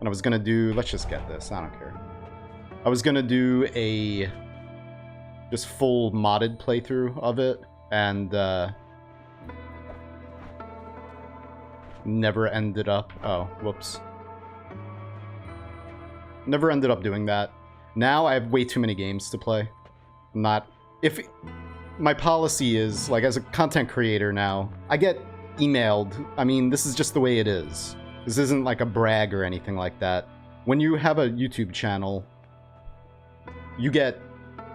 And I was gonna do... Let's just get this. I don't care. I was gonna do a... just full modded playthrough of it. And, never ended up... Oh, whoops. Never ended up doing that. Now I have way too many games to play. Not... If... My policy is, like, as a content creator now, I get emailed. I mean, this is just the way it is. This isn't like a brag or anything like that. When you have a YouTube channel, you get,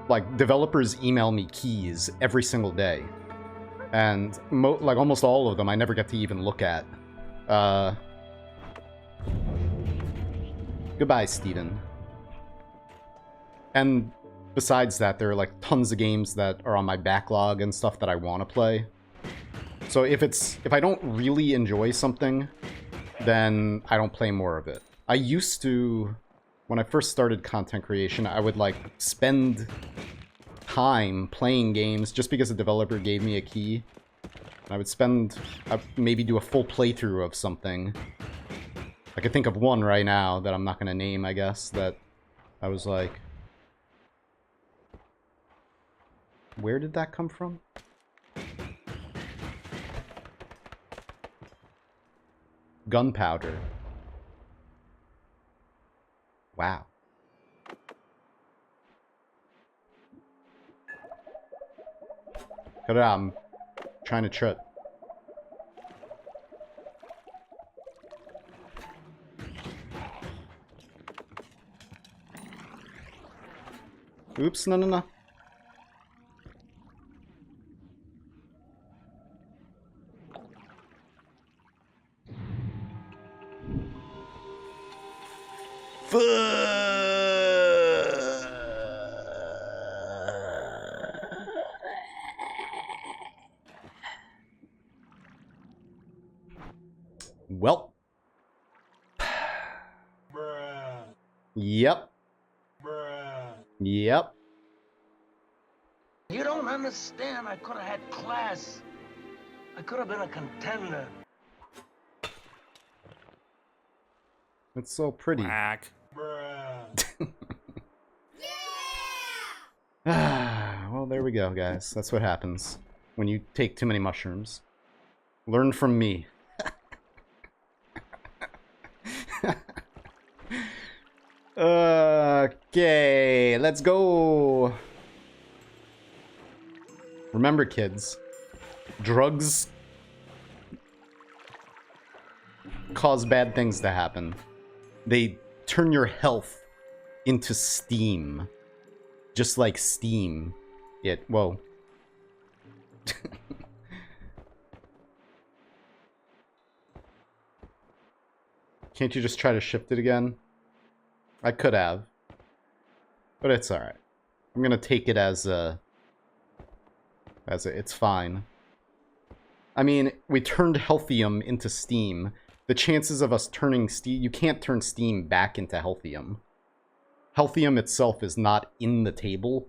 like, developers email me keys every single day. And, like, almost all of them I never get to even look at. Goodbye, Steven. And besides that, there are, like, tons of games that are on my backlog and stuff that I want to play. So if I don't really enjoy something, then I don't play more of it. I used to, when I first started content creation, I would, like, spend time playing games just because a developer gave me a key. I would maybe do a full playthrough of something. I could think of one right now that I'm not going to name, I guess, that I was like... Where did that come from? Gunpowder. Wow. Cut it out, I'm trying to trip. Oops, no. Well. Bruh. Yep. Bruh. Yep. You don't understand. I could have had class. I could have been a contender. It's so pretty. Whack. Bruh. Well, there we go, guys. That's what happens when you take too many mushrooms. Learn from me. Okay, let's go. Remember, kids, drugs cause bad things to happen. They turn your health into steam. Just like steam. Whoa. Can't you just try to shift it again? I could have. But it's alright. I'm gonna take it as it's fine. I mean, we turned healthium into steam. The chances of us turning steam... You can't turn steam back into healthium. Healthium itself is not in the table.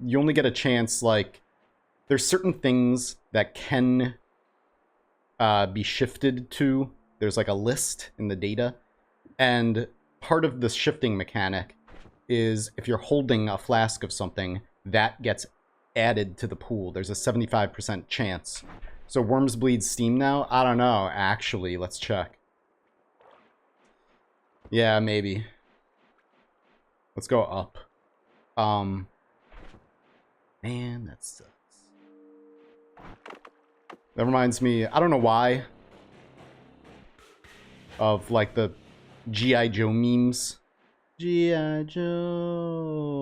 You only get a chance, like... There's certain things that can be shifted to. There's like a list in the data. And part of the shifting mechanic is if you're holding a flask of something, that gets added to the pool. There's a 75% chance. So worms bleed steam now? I don't know, actually. Let's check. Yeah, maybe. Let's go up. Man, that sucks. That reminds me, I don't know why, of like the G.I. Joe memes. G.I. Joe.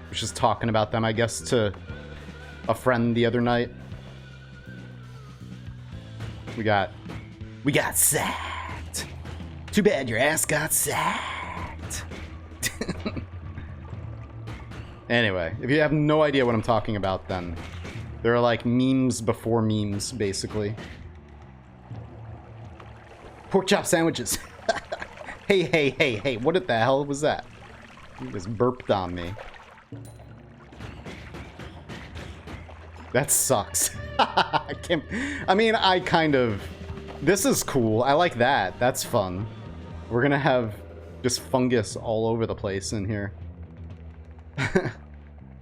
Was just talking about them, I guess, to a friend the other night. We got sacked. Too bad your ass got sacked. Anyway, if you have no idea what I'm talking about, then there are like memes before memes, basically. Pork chop sandwiches. Hey, what the hell was that? He just burped on me. That sucks. I mean, I kind of This is cool. I like that. That's fun. We're gonna have just fungus all over the place in here.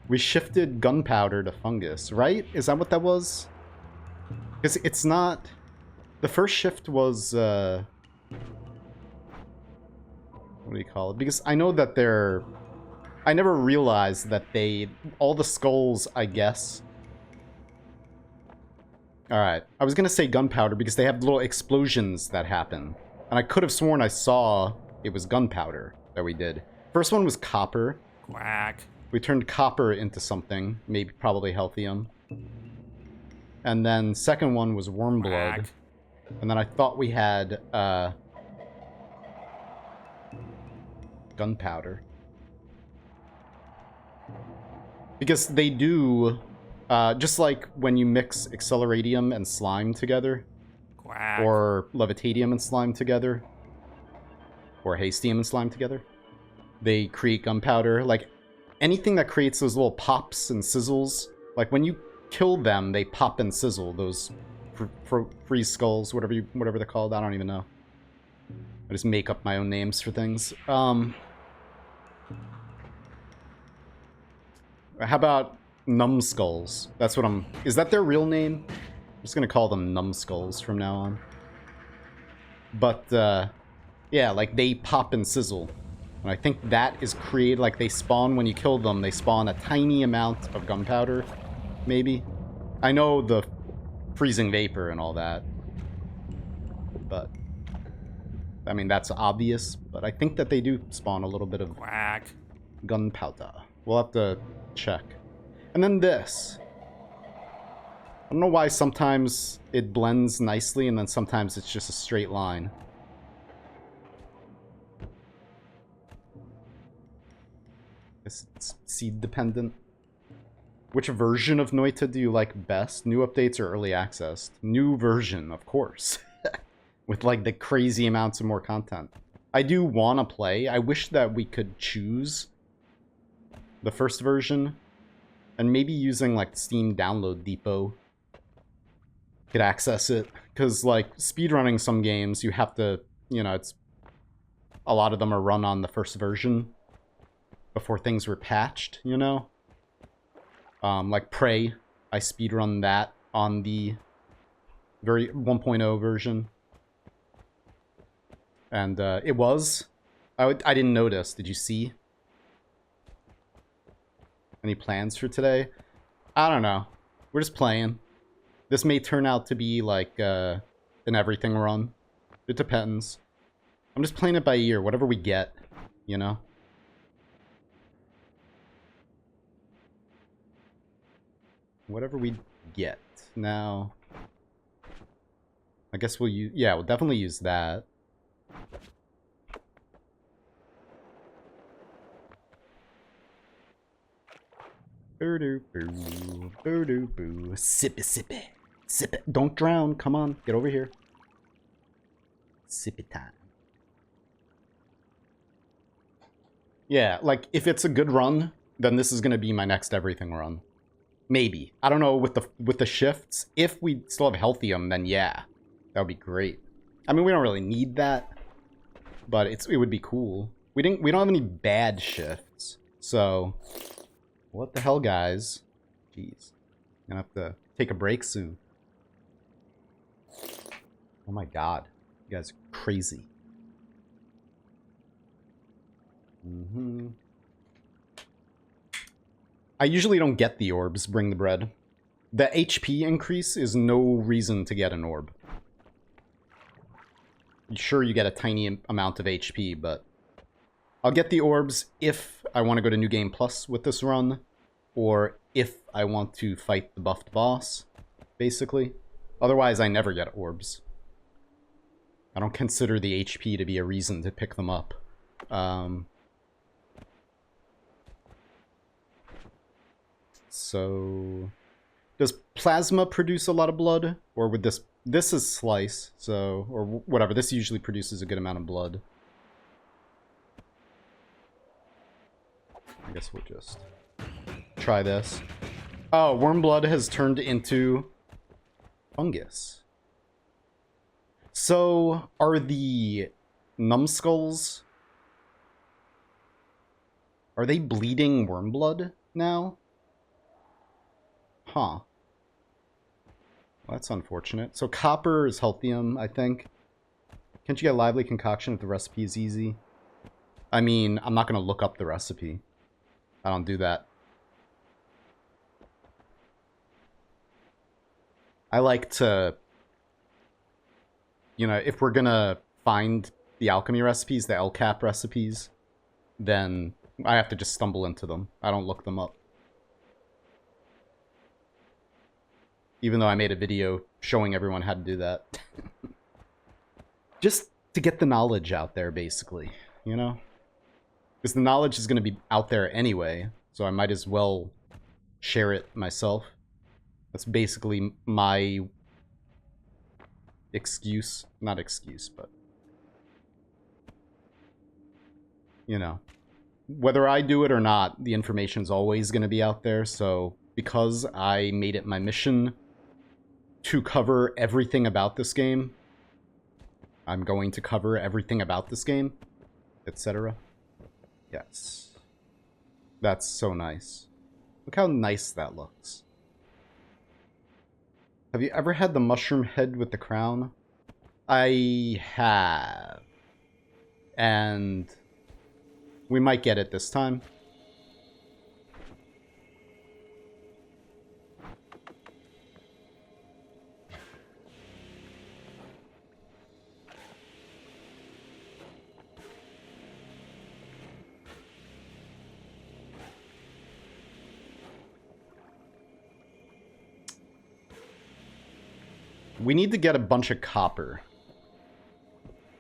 We shifted gunpowder to fungus, right? Is that what that was? Because it's not... The first shift was... What do you call it? Because I know that they're... I never realized that they... All the skulls, I guess... Alright. I was gonna say gunpowder because they have little explosions that happen. And I could have sworn I saw it was gunpowder that we did. First one was copper. Quack. We turned copper into something. Maybe, probably healthium. And then second one was worm blood. Quack. And then I thought we had, gunpowder. Because they do, just like when you mix acceleratium and slime together, Quack. or levitatium and slime together, or hastium and slime together, they create gunpowder. Like, anything that creates those little pops and sizzles, like when you kill them, they pop and sizzle, those freeze skulls, whatever they're called, I don't even know. I just make up my own names for things. How about numbskulls? That's what I'm... Is that their real name? I'm just gonna call them numbskulls from now on. But, yeah, like, they pop and sizzle. And I think that is created, like, they spawn, when you kill them, they spawn a tiny amount of gunpowder, maybe. I know the freezing vapor and all that. But, I mean, that's obvious. But I think that they do spawn a little bit of Quack. gunpowder. We'll have to check. And then this. I don't know why sometimes it blends nicely and then sometimes it's just a straight line. It's seed dependent. Which version of Noita do you like best? New updates or early access? New version, of course. With like the crazy amounts of more content. I do want to play. I wish that we could choose the first version. And maybe using like Steam Download Depot could access it. Because like speedrunning some games, you have to, you know, it's... A lot of them are run on the first version before things were patched, you know? Like Prey, I speedrun that on the very 1.0 version. And it was. I didn't notice. Did you see? Any plans for today? I don't know. We're just playing. This may turn out to be like an everything run. It depends. I'm just playing it by ear, whatever we get, you know? Whatever we get. Now, I guess we'll use... Yeah, we'll definitely use that. Boo-doo-boo. Boo-doo-boo. Sippy, sippy. Sip it. Don't drown. Come on. Get over here. Sippy time. Yeah, like, if it's a good run, then this is going to be my next everything run. Maybe. I don't know with the shifts. If we still have Healthium, then yeah. That would be great. I mean, we don't really need that. But it would be cool. We don't have any bad shifts. So, what the hell, guys? Jeez. Gonna have to take a break soon. Oh my god. You guys are crazy. I usually don't get the orbs, bring the bread. The HP increase is no reason to get an orb. Sure, you get a tiny amount of HP, but I'll get the orbs if I want to go to New Game Plus with this run, or if I want to fight the buffed boss, basically. Otherwise, I never get orbs. I don't consider the HP to be a reason to pick them up. So, does plasma produce a lot of blood? Or would this is slice, so, or whatever, this usually produces a good amount of blood. I guess we'll just try this. Oh, worm blood has turned into fungus. So, are the numbskulls... Are they bleeding worm blood now? Huh. Well, that's unfortunate. So copper is healthium, I think. Can't you get lively concoction if the recipe is easy? I mean, I'm not going to look up the recipe. I don't do that. I like to... You know, if we're going to find the alchemy recipes, the LCAP recipes, then I have to just stumble into them. I don't look them up. Even though I made a video showing everyone how to do that. Just to get the knowledge out there, basically, you know? Because the knowledge is going to be out there anyway, so I might as well share it myself. That's basically my excuse. Not excuse, but... You know. Whether I do it or not, the information's always going to be out there, so because I made it my mission to cover everything about this game, I'm going to cover everything about this game, etc. Yes. That's so nice. Look how nice that looks. Have you ever had the mushroom head with the crown? I have. And we might get it this time. We need to get a bunch of copper.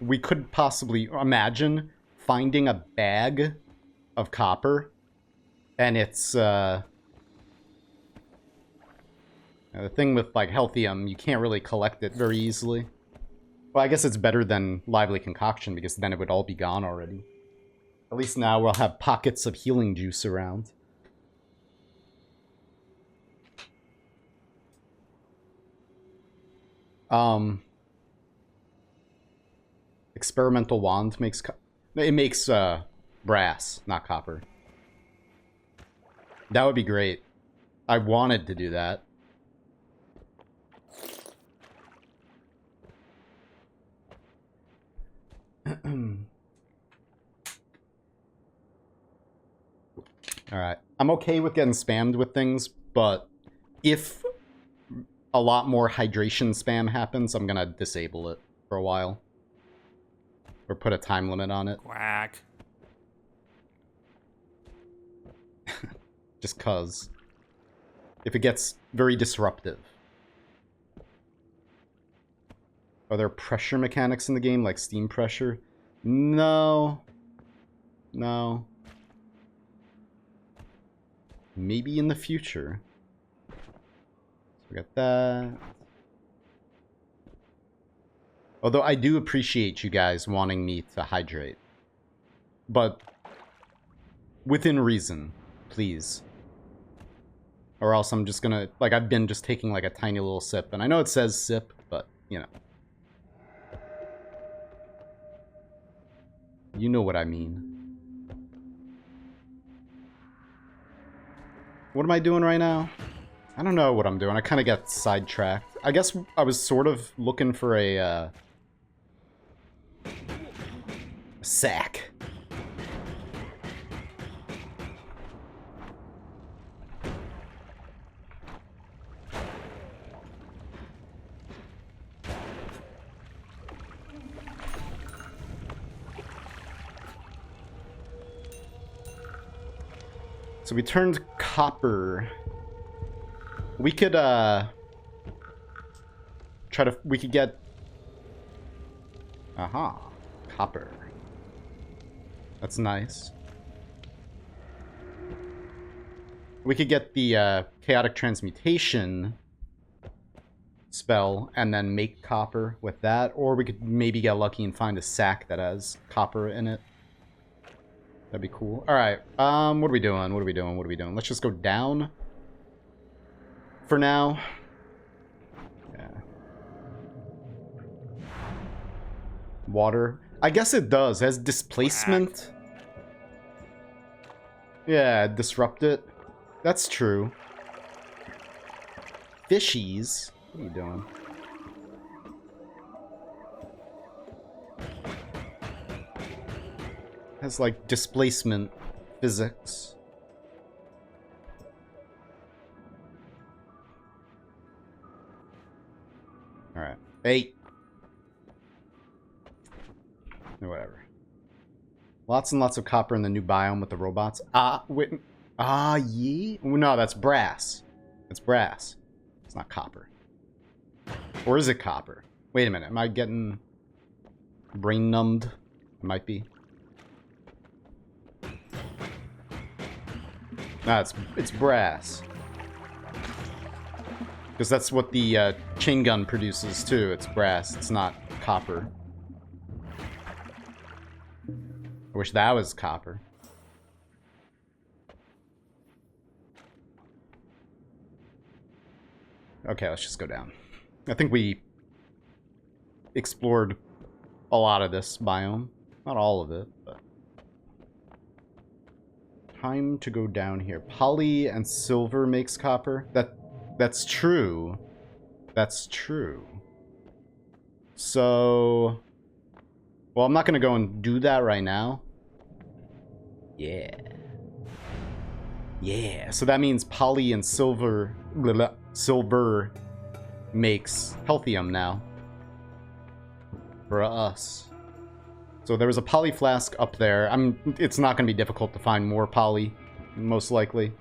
We could possibly imagine finding a bag of copper, and it's the thing with like healthium, you can't really collect it very easily. Well, I guess it's better than lively concoction because then it would all be gone already. At least now we'll have pockets of healing juice around. Experimental wand makes... It makes brass, not copper. That would be great. I wanted to do that. Alright. I'm okay with getting spammed with things, but if a lot more hydration spam happens, I'm gonna disable it for a while. Or put a time limit on it. Quack. Just cuz. If it gets very disruptive. Are there pressure mechanics in the game, like steam pressure? No. No. Maybe in the future. So we got that. Although I do appreciate you guys wanting me to hydrate. But within reason, please. Or else I'm just gonna... Like, I've been just taking like a tiny little sip. And I know it says sip, but, you know. You know what I mean. What am I doing right now? I don't know what I'm doing. I kind of got sidetracked. I guess I was sort of looking for a sack. So we turned copper. We could we could get copper. That's nice. We could get the chaotic transmutation spell and then make copper with that, or we could maybe get lucky and find a sack that has copper in it. That'd be cool. All right. What are we doing? What are we doing? What are we doing? Let's just go down for now. Yeah. Water. I guess it does. It has displacement. Yeah, disrupt it. That's true. Fishies. What are you doing? Has like displacement physics. Alright. 8. Whatever. Lots and lots of copper in the new biome with the robots. Wait. Yeah. No, that's brass. It's brass. It's not copper. Or is it copper? Wait a minute. Am I getting brain numbed? It might be. No, it's brass. Because that's what the chain gun produces too. It's brass. It's not copper. I wish that was copper. Okay, let's just go down. I think we explored a lot of this biome. Not all of it, but... Time to go down here. Poly and silver makes copper. That's true. That's true. So... Well, I'm not going to go and do that right now. Yeah. Yeah. So that means poly and silver... Silver makes healthium now. For us. So there was a poly flask up there. It's not going to be difficult to find more poly, most likely.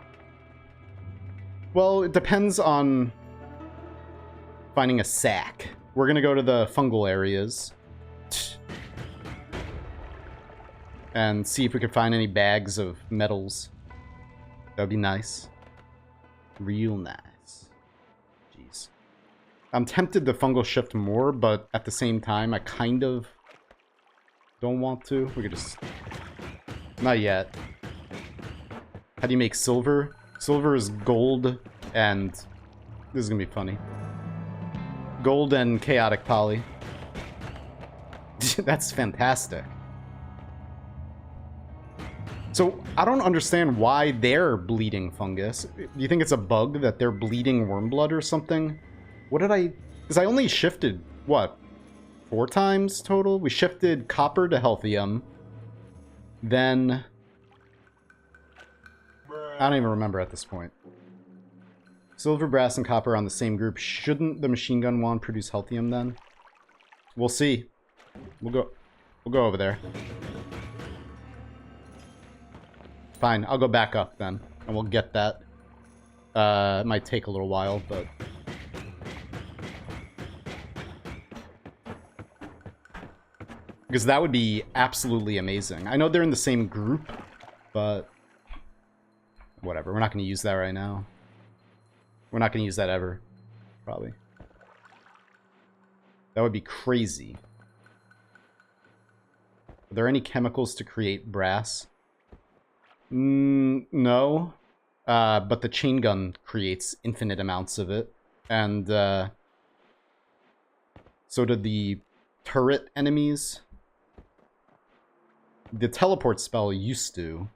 Well, it depends on finding a sack. We're going to go to the fungal areas and see if we can find any bags of metals. That would be nice. Real nice. Jeez. I'm tempted to fungal shift more, but at the same time, I kind of don't want to. We could just... Not yet. How do you make silver? Silver is gold and... This is gonna be funny. Gold and chaotic poly. That's fantastic. So, I don't understand why they're bleeding fungus. Do you think it's a bug that they're bleeding worm blood or something? What did I... Because I only shifted, what? 4 times total? We shifted copper to healthium. Then... I don't even remember at this point. Silver, brass, and copper on the same group. Shouldn't the machine gun wand produce healthium then? We'll see. We'll go over there. Fine, I'll go back up then, and we'll get that. It might take a little while, but... Because that would be absolutely amazing. I know they're in the same group, but... Whatever, we're not going to use that right now. We're not going to use that ever, probably. That would be crazy. Are there any chemicals to create brass? No. But the chain gun creates infinite amounts of it. And, so did the turret enemies. The teleport spell used to.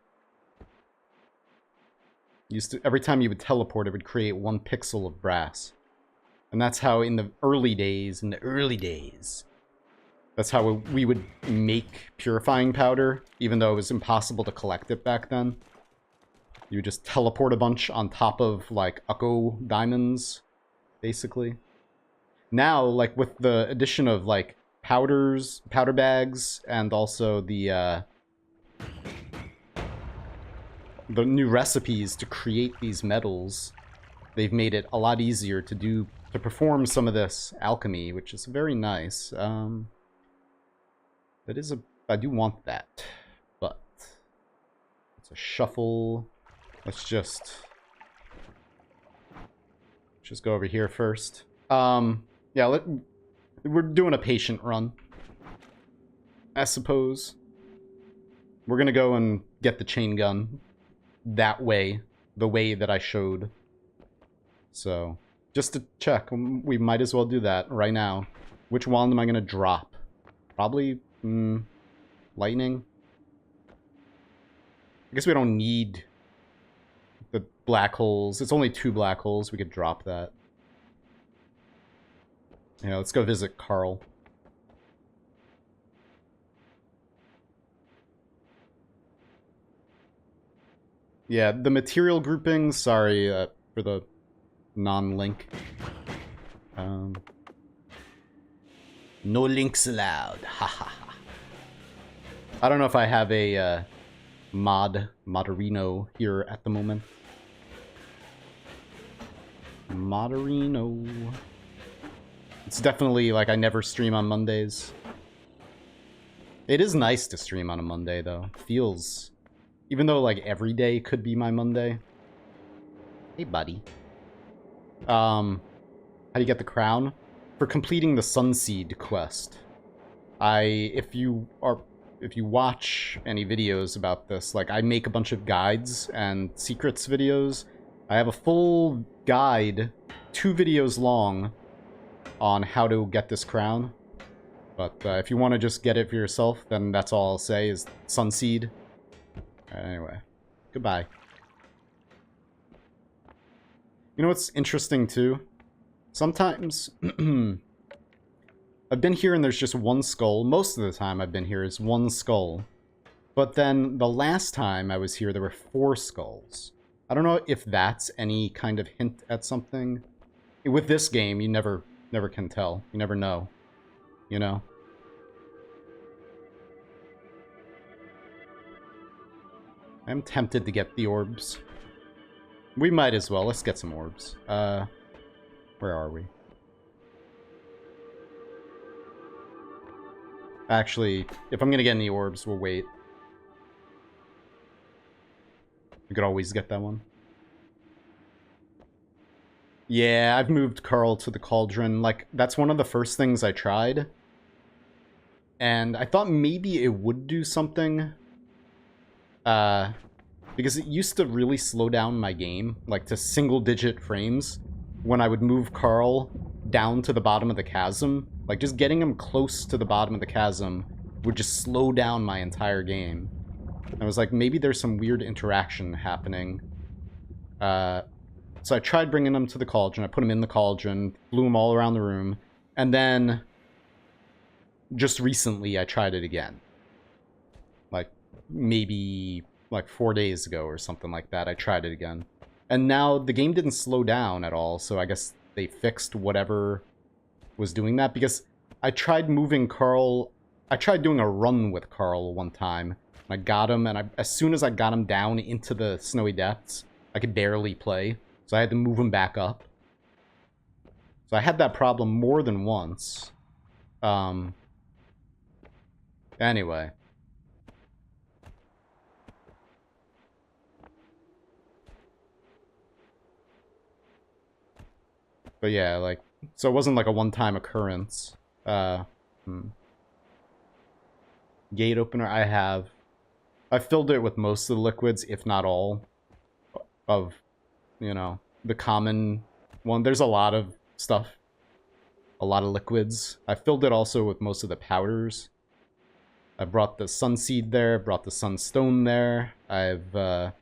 Every time you would teleport, it would create 1 pixel of brass. And that's how in the early days, that's how we would make purifying powder, even though it was impossible to collect it back then. You would just teleport a bunch on top of, like, Ukko diamonds, basically. Now, like, with the addition of, like, powder bags, and also the new recipes to create these metals, they've made it a lot easier to perform some of this alchemy, which is very nice. I do want that, but it's a shuffle. Let's just go over here first. Yeah, we're doing a patient run, I suppose. We're gonna go and get the chain gun that way, the way that I showed. So, just to check, we might as well do that right now. Which wand am I gonna drop? Probably lightning. I guess we don't need the black holes. It's only 2 black holes. We could drop that. Yeah, let's go visit Carl. Yeah, the material groupings, sorry for the non-link. No links allowed. Ha ha ha. I don't know if I have a Moderino here at the moment. Moderino. It's definitely like I never stream on Mondays. It is nice to stream on a Monday though. Feels, even though like every day could be my Monday. Hey buddy. How do you get the crown? For completing the Sunseed quest. If you watch any videos about this, like I make a bunch of guides and secrets videos. I have a full guide, 2 videos long, on how to get this crown. But if you want to just get it for yourself, then that's all I'll say is Sunseed. Anyway, goodbye. You know what's interesting too? Sometimes I've been here and there's just 1 skull. Most of the time I've been here is 1 skull. But then the last time I was here there were 4 skulls. I don't know if that's any kind of hint at something. With this game, you never can tell. You never know. You know? I'm tempted to get the orbs. We might as well. Let's get some orbs. Where are we? Actually, if I'm gonna get any orbs, we'll wait. We could always get that one. Yeah, I've moved Carl to the cauldron. Like, that's one of the first things I tried. And I thought maybe it would do something. Because it used to really slow down my game, like to single-digit frames, when I would move Carl down to the bottom of the chasm. Like, just getting him close to the bottom of the chasm would just slow down my entire game. I was like, maybe there's some weird interaction happening. So I tried bringing him to the cauldron. I put him in the cauldron, blew him all around the room, and then just recently I tried it again. Like, maybe like 4 days ago or something like that, I tried it again. And now the game didn't slow down at all, so I guess they fixed whatever was doing that, because I tried moving Carl. I tried doing a run with Carl one time. I got him, and as soon as I got him down into the snowy depths, I could barely play, so I had to move him back up. So I had that problem more than once. Anyway. But yeah, like, so it wasn't like a one-time occurrence. Gate opener, I filled it with most of the liquids, if not all, of, you know, the common one. There's a lot of stuff, a lot of liquids. I filled it also with most of the powders. I brought the sunseed there, brought the sunstone there. I've brought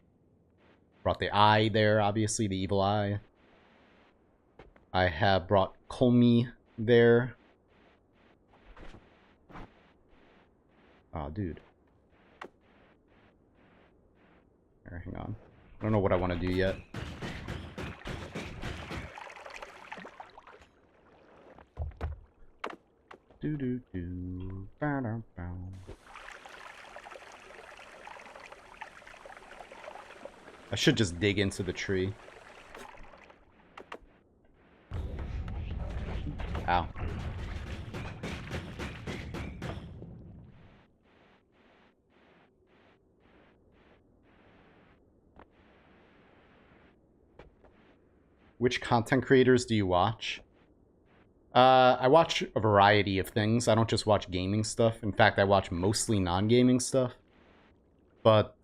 the eye there, obviously, the evil eye. I have brought Colmy there. Oh, dude. Here, hang on. I don't know what I want to do yet. Do-do-do. Bow-dow-bow. I should just dig into the tree. Ow. Which content creators do you watch? I watch a variety of things. I don't just watch gaming stuff. In fact, I watch mostly non-gaming stuff. But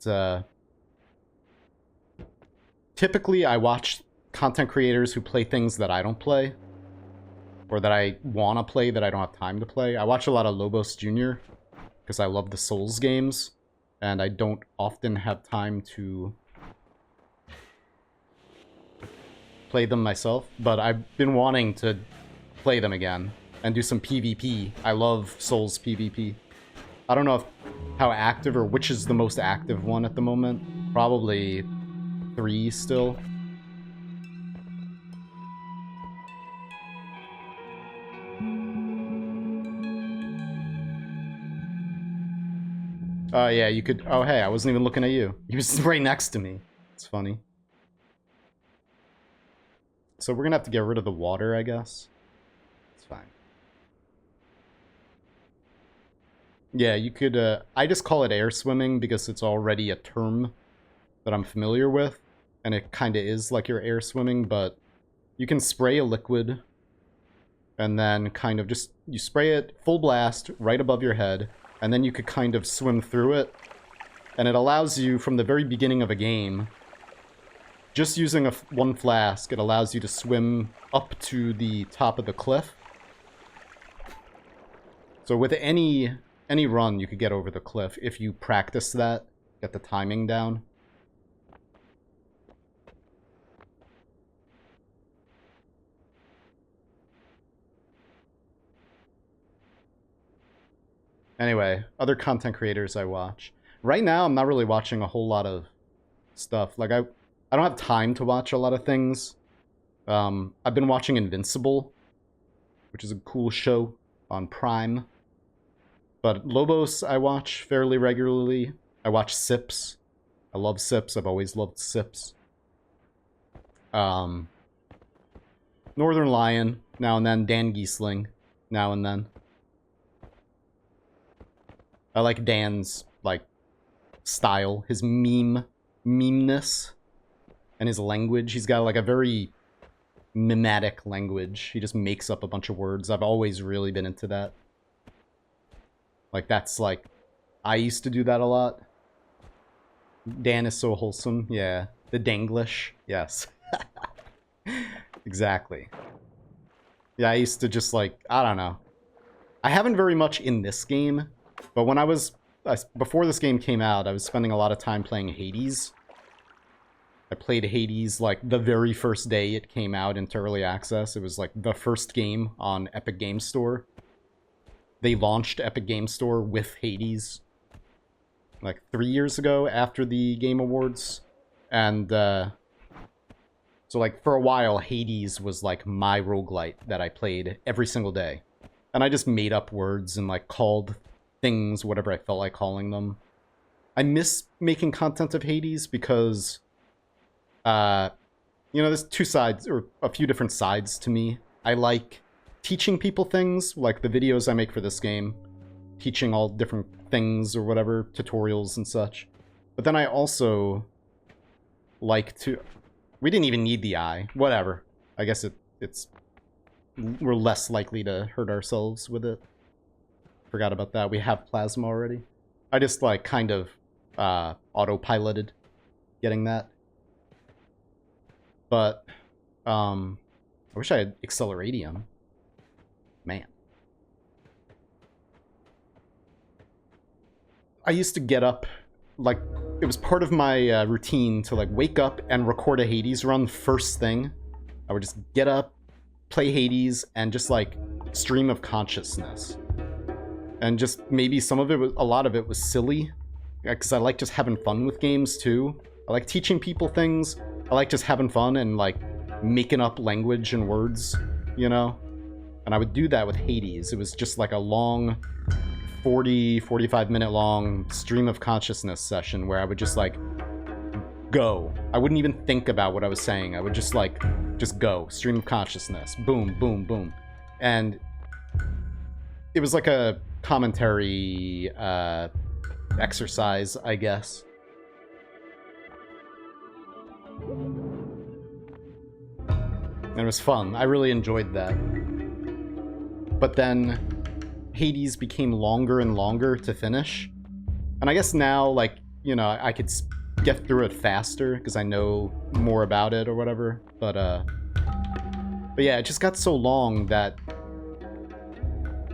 typically I watch content creators who play things that I don't play. or that I want to play that I don't have time to play. I watch a lot of Lobos Jr. because I love the Souls games, and I don't often have time to play them myself, but I've been wanting to play them again and do some PvP. I love Souls PvP. I don't know how active or which is the most active one at the moment. Probably 3 still. Oh, yeah, you could... Oh, hey, I wasn't even looking at you. He was right next to me. It's funny. So we're gonna have to get rid of the water, I guess. It's fine. Yeah, you could... I just call it air swimming because it's already a term that I'm familiar with. And it kind of is like you're air swimming, but you can spray a liquid and then kind of just... You spray it full blast right above your head, and then you could kind of swim through it. And it allows you, from the very beginning of a game, just using one flask, it allows you to swim up to the top of the cliff. So with any run, you could get over the cliff if you practice that, get the timing down. Anyway, other content creators I watch. Right now, I'm not really watching a whole lot of stuff. Like, I don't have time to watch a lot of things. I've been watching Invincible, which is a cool show on Prime. But Lobos I watch fairly regularly. I watch Sips. I love Sips. I've always loved Sips. Northern Lion, now and then. Dan Giesling, now and then. I like Dan's, like, style, his memeness, and his language. He's got, like, a very mimetic language. He just makes up a bunch of words. I've always really been into that. Like, that's, like, I used to do that a lot. Dan is so wholesome. Yeah. The Danglish. Yes. Exactly. Yeah, I used to just, like, I don't know. I haven't very much in this game. But when before this game came out, I was spending a lot of time playing Hades. I played Hades, like, the very first day it came out into Early Access. It was, like, the first game on Epic Games Store. They launched Epic Games Store with Hades, like, 3 years ago after the Game Awards. And, so, like, for a while, Hades was, like, my roguelite that I played every single day. And I just made up words and, like, called things, whatever I felt like calling them. I miss making content of Hades because, you know, there's two sides, or a few different sides to me. I like teaching people things, like the videos I make for this game, teaching all different things or whatever, tutorials and such. But then I also like to... We didn't even need the eye. Whatever. I guess it's... We're less likely to hurt ourselves with it. Forgot about that. We have plasma already. I just, like, kind of autopiloted getting that. But, I wish I had Acceleradium. Man. I used to get up, like, it was part of my routine to, like, wake up and record a Hades run first thing. I would just get up, play Hades, and just, like, stream of consciousness. And just maybe some of it was, a lot of it was silly, because I like just having fun with games too. I like teaching people things. I like just having fun and, like, making up language and words, you know? And I would do that with Hades. It was just like a long 45 minute long stream of consciousness session where I would just, like, go. I wouldn't even think about what I was saying. I would just, like, just go. Stream of consciousness. Boom, boom, boom. And it was like a commentary exercise, I guess. And it was fun. I really enjoyed that. But then Hades became longer and longer to finish. And I guess now, like, you know, I could get through it faster because I know more about it or whatever. But yeah, it just got so long that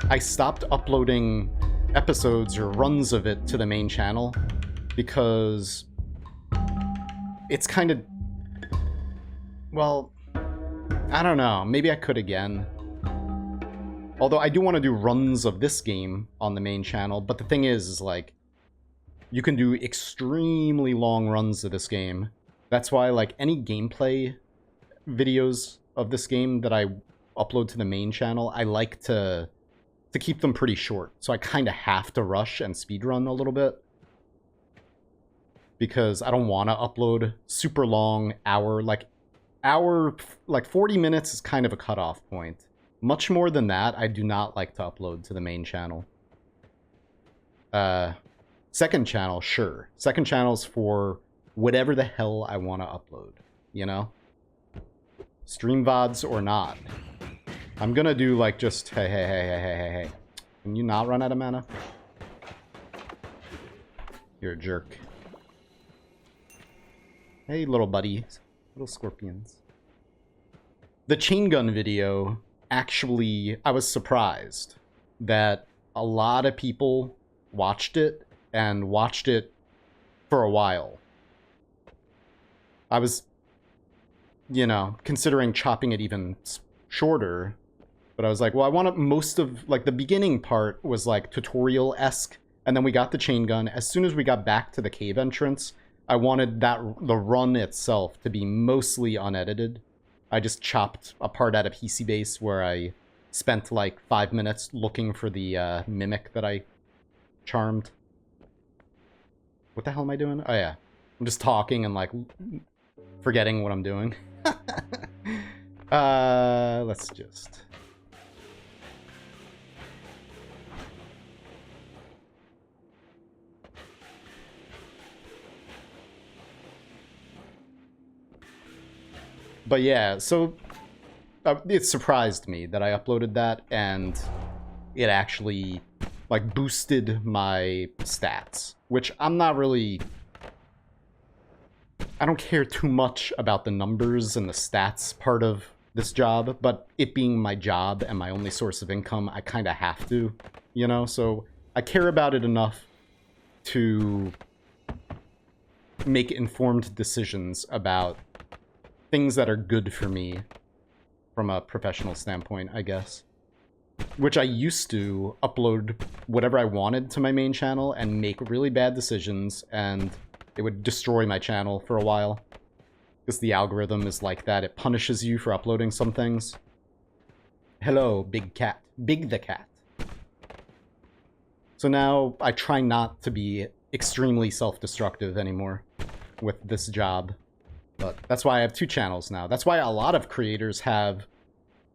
I stopped uploading episodes or runs of it to the main channel because it's kind of, well, I don't know, maybe I could again. Although I do want to do runs of this game on the main channel, but the thing is like, you can do extremely long runs of this game. That's why, like, any gameplay videos of this game that I upload to the main channel, I like to keep them pretty short. So I kind of have to rush and speedrun a little bit. Because I don't want to upload super long like 40 minutes is kind of a cutoff point. Much more than that, I do not like to upload to the main channel. Second channel, sure. Second channel's for whatever the hell I want to upload, you know? Stream VODs or not. I'm gonna do like just, hey. Can you not run out of mana? You're a jerk. Hey, little buddies. Little scorpions. The chain gun video, actually, I was surprised that a lot of people watched it and watched it for a while. I was, you know, considering chopping it even shorter, but I was like, well, I want to, most of, like, the beginning part was, like, tutorial-esque, and then we got the chain gun. As soon as we got back to the cave entrance, I wanted the run itself to be mostly unedited. I just chopped a part out of PC Base where I spent, like, 5 minutes looking for the mimic that I charmed. What the hell am I doing? Oh, yeah. I'm just talking and, like, forgetting what I'm doing. Let's just... But yeah, so it surprised me that I uploaded that and it actually, like, boosted my stats, which I'm not really... I don't care too much about the numbers and the stats part of this job, but it being my job and my only source of income, I kind of have to, you know? So I care about it enough to make informed decisions about things that are good for me from a professional standpoint, I guess. Which I used to upload whatever I wanted to my main channel and make really bad decisions, and it would destroy my channel for a while. Because the algorithm is like that. It punishes you for uploading some things. Hello, big cat. Big the cat. So now I try not to be extremely self-destructive anymore with this job. But that's why I have 2 channels now. That's why a lot of creators have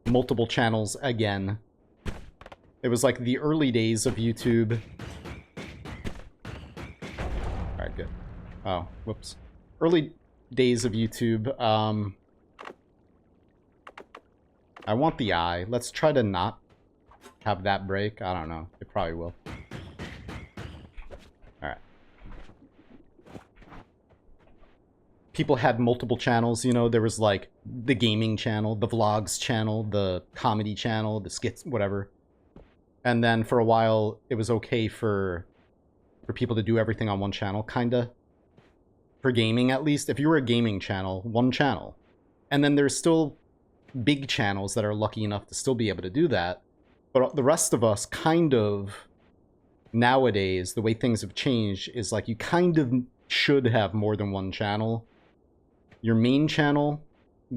multiple channels again. It was like the early days of YouTube. Alright, good. Oh, whoops. Early days of YouTube. I want the eye. Let's try to not have that break. I don't know. It probably will. Alright. People had multiple channels, you know, there was like the gaming channel, the vlogs channel, the comedy channel, the skits, whatever. And then for a while, it was okay for people to do everything on one channel, kinda. For gaming, at least. If you were a gaming channel, one channel. And then there's still big channels that are lucky enough to still be able to do that. But the rest of us kind of, nowadays, the way things have changed is like you kind of should have more than one channel. Your main channel,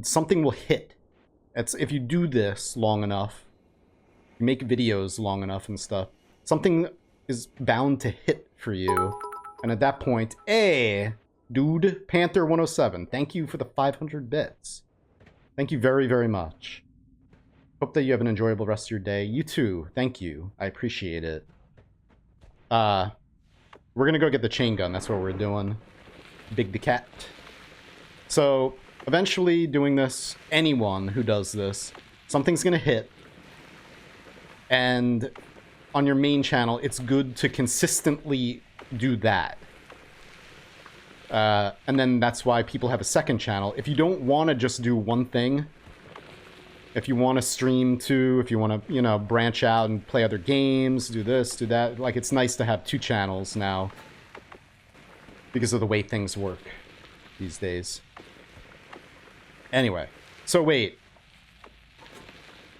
something will hit. It's, if you do this long enough, make videos long enough and stuff, something is bound to hit for you. And at that point, hey, dude, Panther107, thank you for the 500 bits. Thank you very, very much. Hope that you have an enjoyable rest of your day. You too, thank you. I appreciate it. We're gonna go get the chain gun, that's what we're doing. Big the cat. So, eventually doing this, anyone who does this, something's gonna hit. And on your main channel, it's good to consistently do that. And then that's why people have a second channel. If you don't want to just do one thing, If you want to stream too, if you want to, you know, branch out and play other games, do this, do that. Like, it's nice to have 2 channels now because of the way things work these days. Anyway, so wait.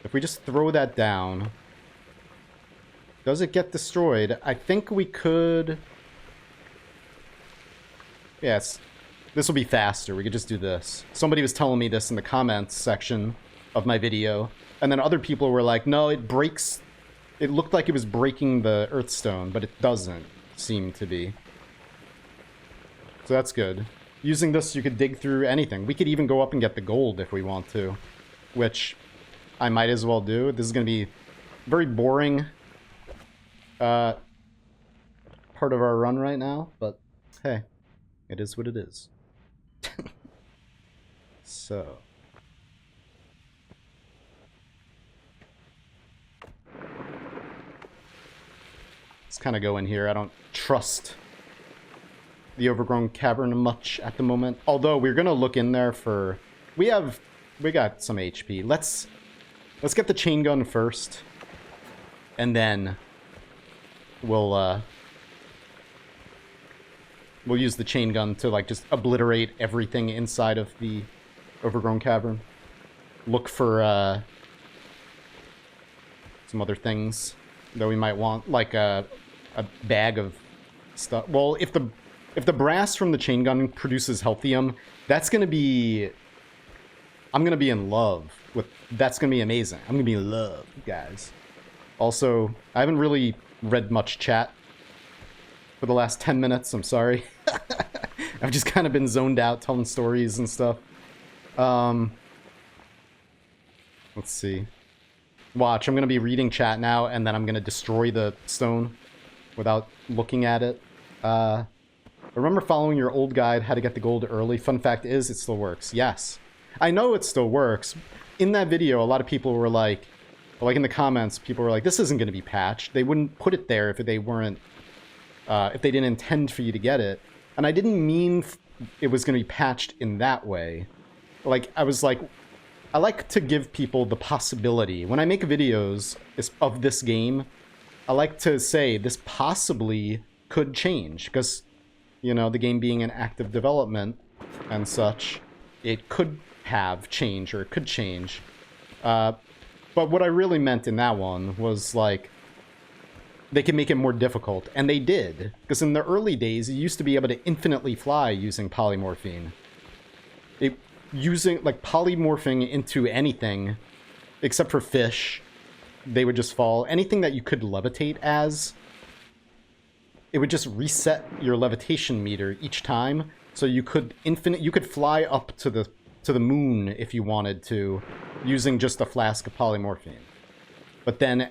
If we just throw that down, does it get destroyed? I think we could... Yes, this will be faster. We could just do this. Somebody was telling me this in the comments section of my video, and then other people were like, no, it breaks... It looked like it was breaking the Earthstone, but it doesn't seem to be. So that's good. Using this, you could dig through anything. We could even go up and get the gold if we want to, which I might as well do. This is going to be very boring part of our run right now, but hey, it is what it is. So... let's kind of go in here. I don't trust the overgrown cavern much at the moment. Although we're gonna look in there for... We got some HP. Let's get the chain gun first, and then we'll use the chain gun to like just obliterate everything inside of the overgrown cavern. Look for some other things that we might want, like a bag of stuff. Well, if the brass from the chain gun produces healthium, that's gonna be... I'm gonna be in love with... That's gonna be amazing. I'm gonna be in love, guys. Also, I haven't really read much chat for the last 10 minutes. I'm sorry. I've just kind of been zoned out telling stories and stuff. Let's see. Watch, I'm gonna be reading chat now, and then I'm gonna destroy the stone without looking at it. Remember following your old guide, how to get the gold early? Fun fact is, it still works. Yes. I know it still works. In that video, a lot of people were like in the comments, people were like, this isn't going to be patched. They wouldn't put it there if they weren't, if they didn't intend for you to get it. And I didn't mean it was going to be patched in that way. Like, I was like, I like to give people the possibility. When I make videos of this game, I like to say this possibly could change, because, you know, the game being in active development and such, it could have change, or it could change. But what I really meant in that one was, like, they can make it more difficult, and they did. Because in the early days, you used to be able to infinitely fly using polymorphine. Polymorphing into anything, except for fish, they would just fall. Anything that you could levitate as, it would just reset your levitation meter each time, so you could fly up to the moon if you wanted to, using just a flask of polymorphine. But then,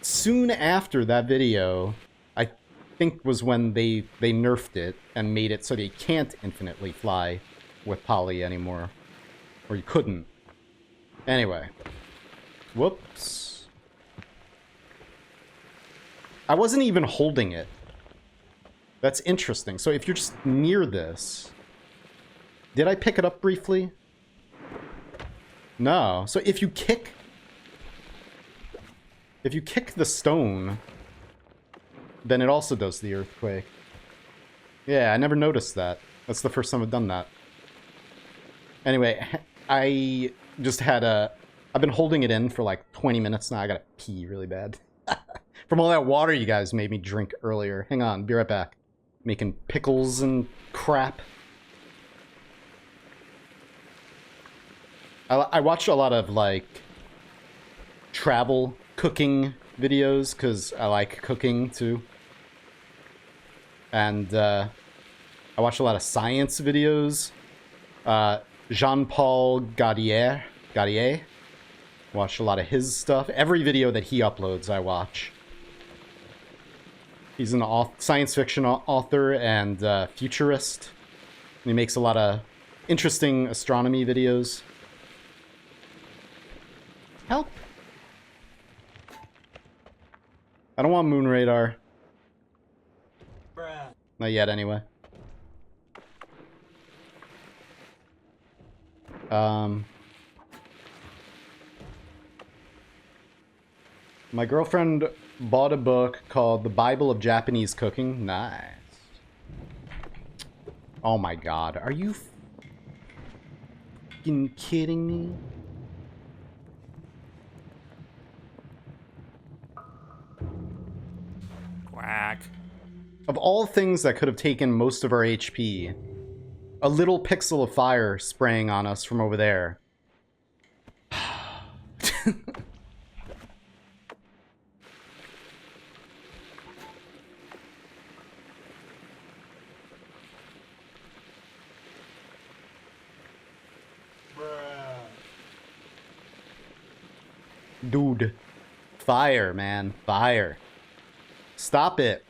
soon after that video, I think was when they nerfed it and made it so they can't infinitely fly with poly anymore. Or you couldn't. Anyway. Whoops. I wasn't even holding it. That's interesting. So if you're just near this... Did I pick it up briefly? No. So if you kick the stone, then it also does the earthquake. Yeah, I never noticed that. That's the first time I've done that. Anyway, I just had I've been holding it in for like 20 minutes now. I gotta pee really bad. From all that water you guys made me drink earlier. Hang on, be right back. Making pickles and crap. I watch a lot of, like, travel cooking videos, because I like cooking, too. And, I watch a lot of science videos. Jean-Paul Gaudier. Watch a lot of his stuff. Every video that he uploads, I watch. He's an science fiction author and futurist. And he makes a lot of interesting astronomy videos. Help! I don't want moon radar. Bruh. Not yet, anyway. My girlfriend bought a book called The Bible of Japanese Cooking. Nice. Oh my god. Are you fucking kidding me? Quack. Of all things that could have taken most of our HP, a little pixel of fire spraying on us from over there. Dude. Fire, man. Fire. Stop it.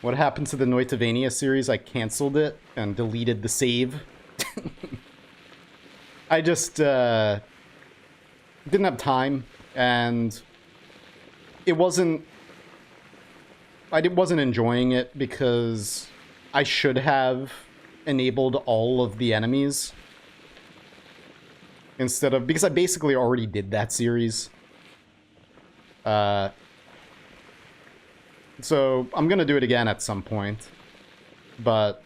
What happened to the Noitavania series? I canceled it and deleted the save. I just didn't have time, and I wasn't enjoying it because I should have enabled all of the enemies instead of, because I basically already did that series. So I'm gonna do it again at some point, but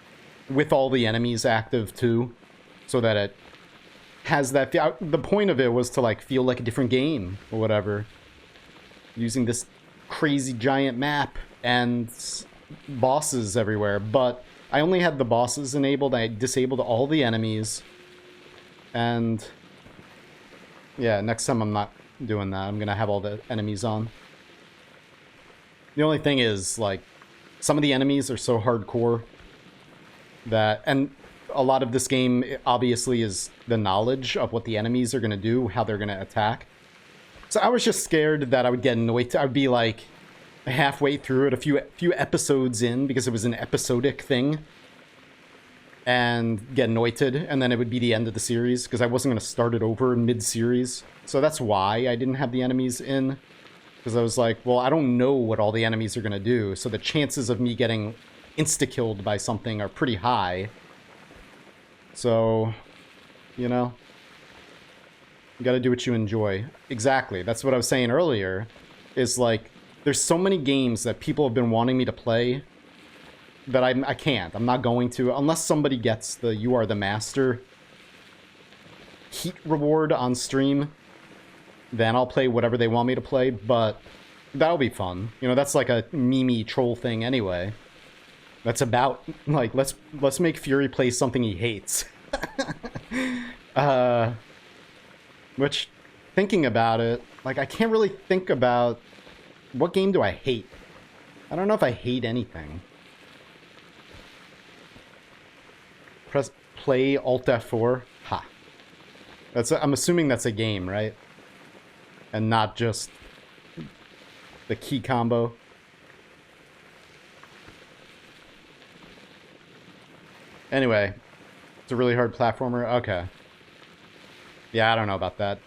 with all the enemies active too, so that it has that. The point of it was to like feel like a different game or whatever, using this crazy giant map and bosses everywhere. But I only had the bosses enabled. I disabled all the enemies, and yeah, next time I'm not doing that. I'm gonna have all the enemies on. The only thing is, like, some of the enemies are so hardcore that, and a lot of this game obviously is the knowledge of what the enemies are gonna do, how they're gonna attack. So I was just scared that I would get annoyed. I'd be like halfway through it, a few episodes in, because it was an episodic thing, and get anointed, and then it would be the end of the series, because I wasn't going to start it over mid-series. So that's why I didn't have the enemies in, because I was like, well, I don't know what all the enemies are going to do, so the chances of me getting insta-killed by something are pretty high. So, you know, you gotta do what you enjoy. Exactly, that's what I was saying earlier, is like, there's so many games that people have been wanting me to play that I can't. I'm not going to, unless somebody gets the You Are the Master heat reward on stream, then I'll play whatever they want me to play, but that'll be fun. You know, that's like a meme troll thing anyway. That's about, like, let's make Fury play something he hates. Which, thinking about it, like, I can't really think about what game do I hate. I don't know if I hate anything. Press play Alt F4. Ha. I'm assuming that's a game, right? And not just the key combo. Anyway, it's a really hard platformer. Okay. Yeah, I don't know about that.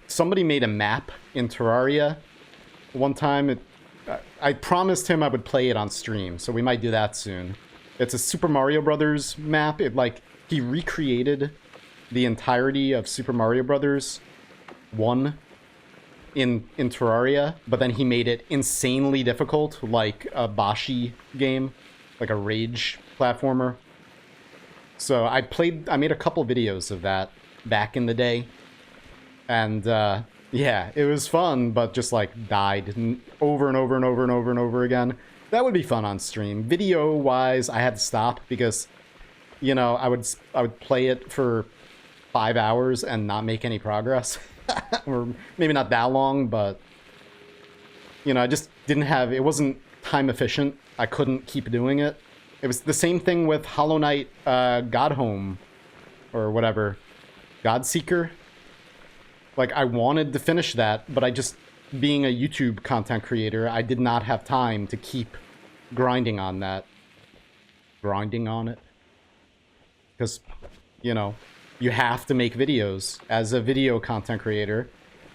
Somebody made a map in Terraria one time. I promised him I would play it on stream, so we might do that soon. It's a Super Mario Brothers map. He recreated the entirety of Super Mario Brothers 1 in Terraria, but then he made it insanely difficult, like a Bashi game, like a rage platformer. So I made a couple videos of that back in the day, and yeah, it was fun, but just like died over and over and over and over and over again. That would be fun on stream. Video-wise, I had to stop because, you know, I would play it for 5 hours and not make any progress. Or maybe not that long, but, you know, I just didn't have, it wasn't time efficient. I couldn't keep doing it. It was the same thing with Hollow Knight God Home, or whatever, Godseeker. Like, I wanted to finish that, but I just, being a YouTube content creator, I did not have time to keep grinding on that. Grinding on it. Because, you know, you have to make videos as a video content creator.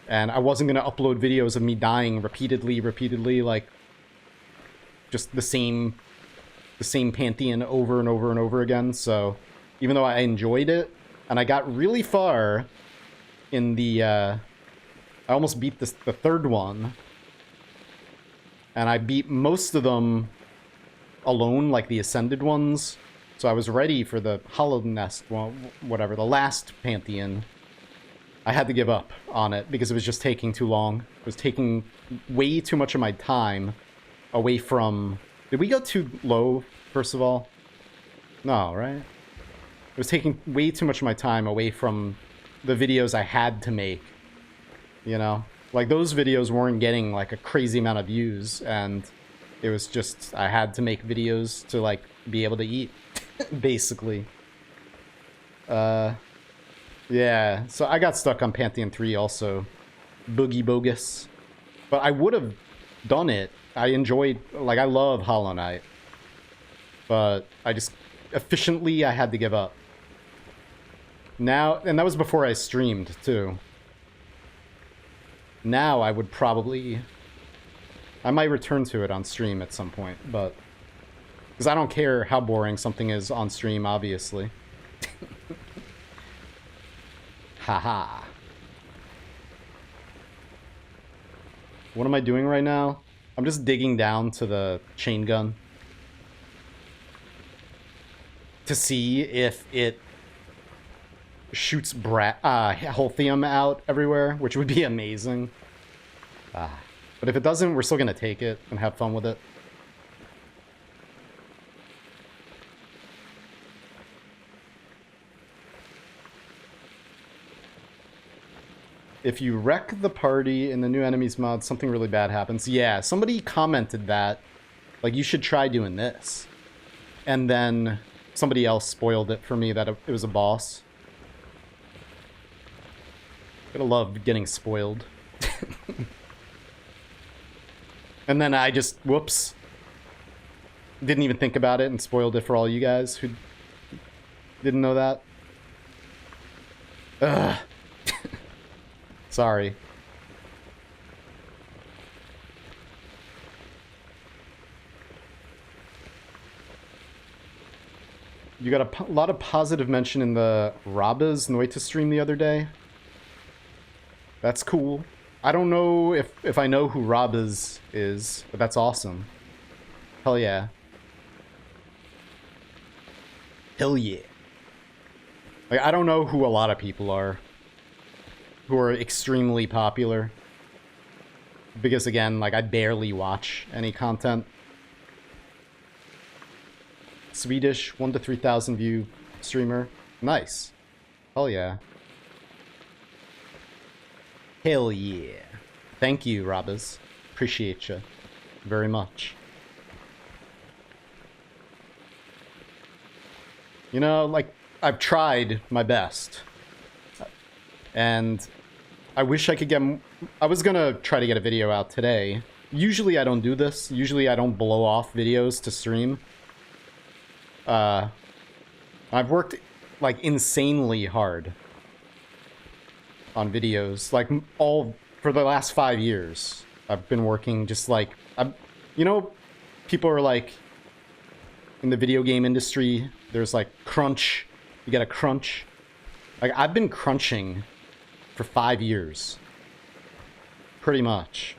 And I wasn't going to upload videos of me dying repeatedly, like, just the same pantheon over and over and over again. So, even though I enjoyed it, and I got really far in the I almost beat the third one. And I beat most of them alone, like the Ascended ones. So I was ready for the Hollow Nest, well, whatever, the last Pantheon. I had to give up on it because it was just taking too long. It was taking way too much of my time away from... Did we go too low, first of all? No, right? It was taking way too much of my time away from the videos I had to make. You know? Like, those videos weren't getting, like, a crazy amount of views, and it was just... I had to make videos to, like, be able to eat, basically. Yeah, so I got stuck on Pantheon 3 also. Boogie Bogus. But I would have done it. I enjoyed... Like, I love Hollow Knight. But I just... Efficiently, I had to give up. Now... And that was before I streamed, too. Now I would probably... I might return to it on stream at some point, but... Because I don't care how boring something is on stream, obviously. Haha. What am I doing right now? I'm just digging down to the chain gun. To see if it shoots Holthium out everywhere, which would be amazing. But if it doesn't, we're still gonna take it and have fun with it. If you wreck the party in the new enemies mod, something really bad happens. Yeah, somebody commented that. Like, you should try doing this. And then somebody else spoiled it for me that it was a boss. Gotta love getting spoiled. And then I just, whoops. Didn't even think about it and spoiled it for all you guys who didn't know that. Ugh. Sorry. You got a lot of positive mention in the Rabba's Noita stream the other day. That's cool. I don't know if I know who Rabba's is, but that's awesome. Hell yeah. Hell yeah. Like, I don't know who a lot of people are who are extremely popular. Because again, like, I barely watch any content. Swedish, 1 to 3,000 view streamer. Nice. Hell yeah. Hell yeah. Thank you, Rabbas. Appreciate you very much. You know, like, I've tried my best. And I wish I could get... I was gonna try to get a video out today. Usually I don't do this. Usually I don't blow off videos to stream. I've worked, like, insanely hard on videos. Like, for the last 5 years. I've been working just, like... you know, people are, like... In the video game industry, there's, like, crunch. You gotta crunch. Like, I've been crunching for 5 years. Pretty much.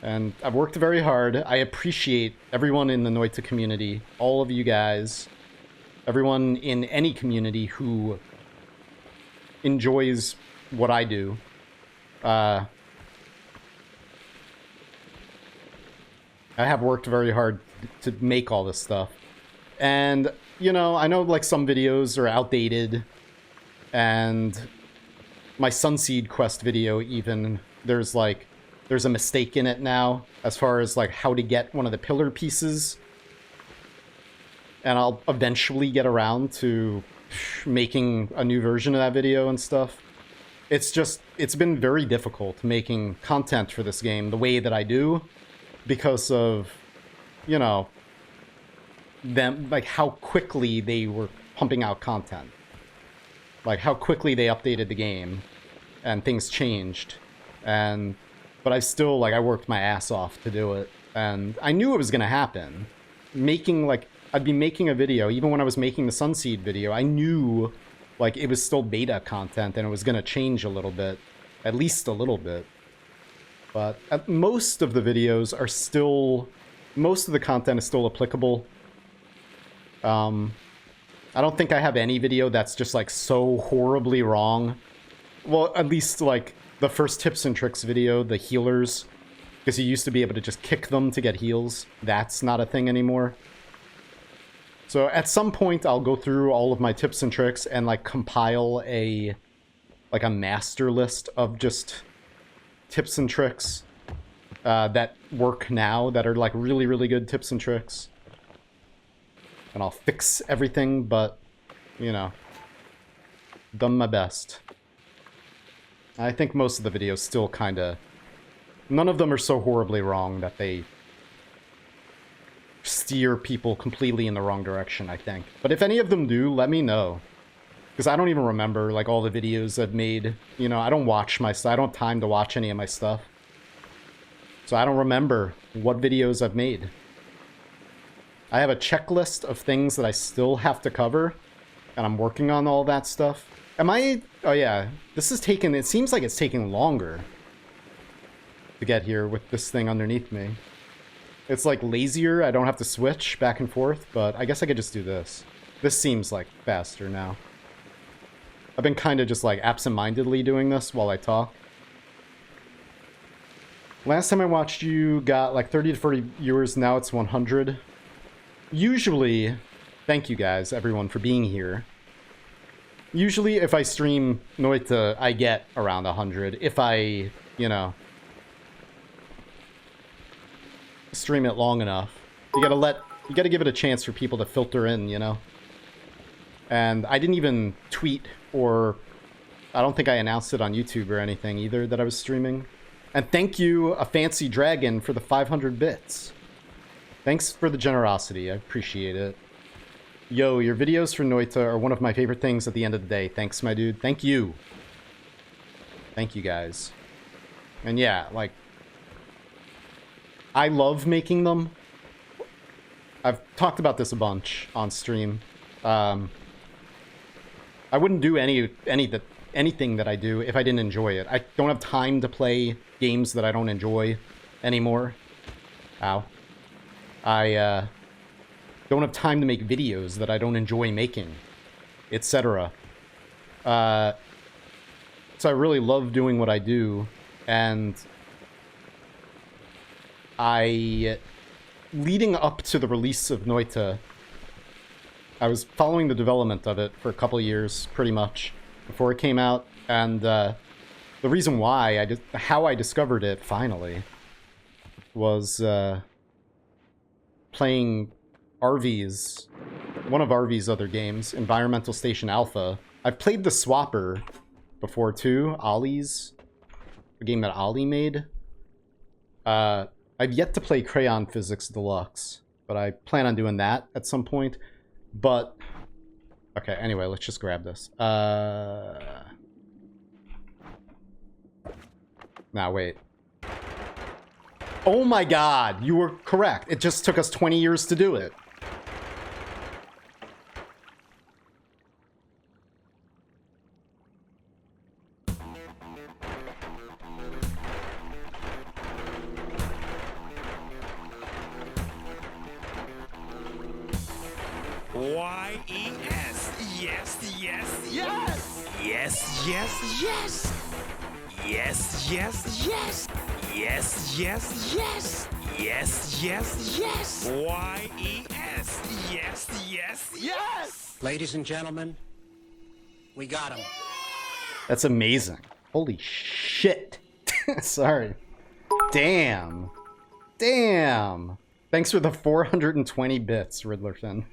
And I've worked very hard. I appreciate everyone in the Noita community, all of you guys, everyone in any community who enjoys what I do. I have worked very hard to make all this stuff. And, you know, I know, like, some videos are outdated, and my Sunseed Quest video, even, there's a mistake in it now, as far as, like, how to get one of the pillar pieces. And I'll eventually get around to making a new version of that video and stuff. It's just, it's been very difficult making content for this game the way that I do, because of, you know, them, like, how quickly they were pumping out content. Like, how quickly they updated the game, and things changed. But I still, like, I worked my ass off to do it. And I knew it was gonna happen. I'd be making a video, even when I was making the Sunseed video, I knew, like, it was still beta content and it was gonna change a little bit. At least a little bit. But most of the videos are still... Most of the content is still applicable. I don't think I have any video that's just, like, so horribly wrong. Well, at least, like, the first tips and tricks video, the healers, because you used to be able to just kick them to get heals. That's not a thing anymore. So at some point, I'll go through all of my tips and tricks and, like, compile a master list of just tips and tricks that work now, that are, like, really, really good tips and tricks. And I'll fix everything, but, you know, done my best. I think most of the videos still kind of... None of them are so horribly wrong that they steer people completely in the wrong direction, I think. But if any of them do, let me know. Because I don't even remember, like, all the videos I've made. You know, I don't watch my stuff. I don't have time to watch any of my stuff. So I don't remember what videos I've made. I have a checklist of things that I still have to cover. And I'm working on all that stuff. Am I... Oh, yeah. This is taking... It seems like it's taking longer to get here with this thing underneath me. It's, like, lazier. I don't have to switch back and forth, but I guess I could just do this. This seems, like, faster now. I've been kind of just, like, absent-mindedly doing this while I talk. Last time I watched you got, like, 30 to 40 viewers. Now it's 100. Usually... Thank you guys, everyone, for being here. Usually, if I stream Noita, I get around 100. If I, you know, stream it long enough. You gotta give it a chance for people to filter in, you know? And I didn't even tweet, or I don't think I announced it on YouTube or anything either that I was streaming. And thank you, A Fancy Dragon, for the 500 bits. Thanks for the generosity, I appreciate it. Yo, your videos for Noita are one of my favorite things at the end of the day. Thanks, my dude. Thank you. Thank you, guys. And yeah, like... I love making them. I've talked about this a bunch on stream. I wouldn't do anything that I do if I didn't enjoy it. I don't have time to play games that I don't enjoy anymore. Ow. I don't have time to make videos that I don't enjoy making, etc. So I really love doing what I do, and leading up to the release of Noita, I was following the development of it for a couple of years, pretty much, before it came out, and the reason why, how I discovered it, finally, was playing RV's, one of RV's other games, Environmental Station Alpha. I've played the Swapper before too, Ollie's, a game that Ollie made. I've yet to play Crayon Physics Deluxe, but I plan on doing that at some point. But, okay, anyway, let's just grab this. Now, wait. Oh my god, you were correct. It just took us 20 years to do it. Y-E-S. Yes, yes, yes. Yes, yes, yes. Yes, yes, yes. Yes, yes, yes. Yes, yes, yes. Y-E-S. Yes, yes, yes. Ladies and gentlemen, we got him. That's amazing. Holy shit. Sorry. Damn. Damn. Thanks for the 420 bits, Riddlerton.